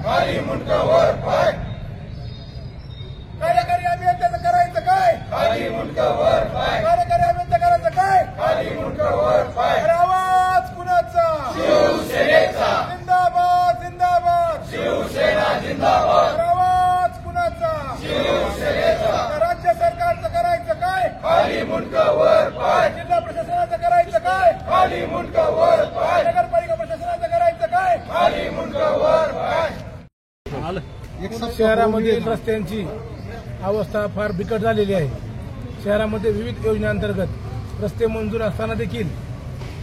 खाली मुंडका वर पाय, कार्यकारी अभियंत्याचं करायचं काय, खाली मुंडका वर पाय, कार्यकारी अभियंता करायचं काय, खाली मुंडका वर पाय, अरे आवाज कुणाचा, शिवसेनेचा, जिंदाबाद जिंदाबाद, शिवसेना जिंदाबाद, अरे आवाज कुणाचा, शिवसेनेचा, राज्य सरकारचं करायचं काय, खाली मुंडका वर पाय, जिल्हा प्रशासनाचं करायचं काय, खाली मुंडका वर पाय, नगरपालिका प्रशासनाचं करायचं काय, खाली मुंडका वर पाय. शहरामधील रस्त्यांची अवस्था फार बिकट झालेली आहे. शहरामध्ये विविध योजनेअंतर्गत रस्ते मंजूर असताना देखील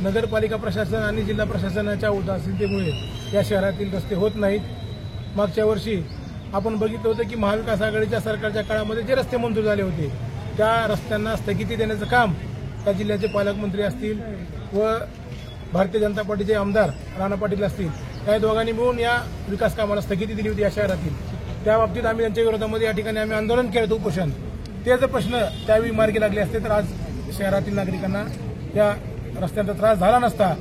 नगरपालिका प्रशासन आणि जिल्हा प्रशासनाच्या उदासीनतेमुळे या शहरातील रस्ते होत नाहीत. मागच्या वर्षी आपण बघितलं होतं की महाविकास आघाडीच्या सरकारच्या काळामध्ये जे रस्ते मंजूर झाले होते त्या रस्त्यांना स्थगिती देण्याचं काम त्या जिल्ह्याचे पालकमंत्री असतील व भारतीय जनता पार्टीचे आमदार राणा पाटील असतील या दोघांनी मिळून या विकास कामाला स्थगिती दिली होती या शहरातील. त्या बाबतीत आम्ही त्यांच्या विरोधामध्ये या ठिकाणी आम्ही आंदोलन केलं होतं, उपोषण. ते जर प्रश्न त्यावेळी मार्गी लागले असते तर आज शहरातील नागरिकांना या रस्त्यांचा त्रास झाला नसता.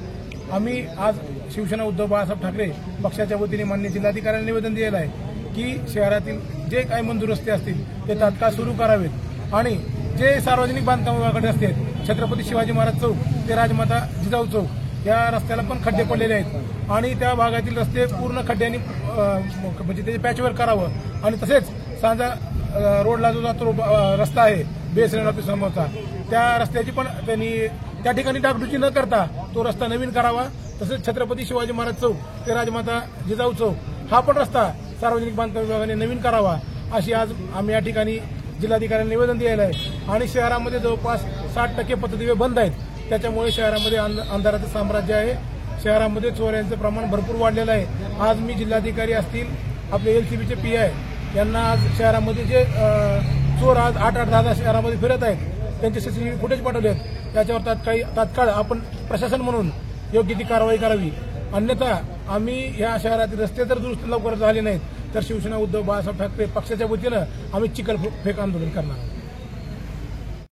आम्ही आज शिवसेना उद्धव बाळासाहेब ठाकरे पक्षाच्या वतीने माननीय जिल्हाधिकाऱ्यांना निवेदन दिलेलं आहे की शहरातील जे काही मंजूर रस्ते असतील ते तात्काळ सुरू करावेत आणि जे सार्वजनिक बांधकाम विभागाकडे असतात छत्रपती शिवाजी महाराज चौक ते राजमाता जिजाऊ चौक या रस्त्याला पण खड्डे पडलेले आहेत आणि त्या भागातील रस्ते पूर्ण खड्ड्यांनी म्हणजे त्याचे पॅचवर्क करावं आणि तसेच सांजा रोडला जो जातो रस्ता आहे बीएसएनएल ऑफिस समोरचा त्या रस्त्याची पण त्यांनी त्या ठिकाणी डागडुजी न करता तो रस्ता नवीन करावा. तसेच छत्रपती शिवाजी महाराज चौक ते राजमाता जिजाऊ चौक हा पण रस्ता सार्वजनिक बांधकाम विभागाने नवीन करावा अशी आज आम्ही या ठिकाणी जिल्हाधिकाऱ्यांना निवेदन दिलेलं आहे. आणि शहरामध्ये जवळपास 60% पथदिवे बंद आहेत. त्याच्यामुळे शहरामध्ये अंधाराचं साम्राज्य आहे. शहरामध्ये चोऱ्यांचं प्रमाण भरपूर वाढलेलं आहे. आज मी जिल्हाधिकारी असतील आपले एलसीबीचे पीआय यांना आज शहरामध्ये जे चोर आज 8-10 शहरामध्ये फिरत आहेत त्यांचे सीसीटीव्ही फुटेज पाठवले आहेत. त्याच्यावर तात्काळ आपण प्रशासन म्हणून योग्य ती कारवाई करावी. अन्यथा आम्ही या शहरातील रस्ते जर दुरुस्त लवकर झाले नाहीत तर शिवसेना उद्धव बाळासाहेब ठाकरे पक्षाच्या वतीनं आम्ही चिखल फेक आंदोलन करणार.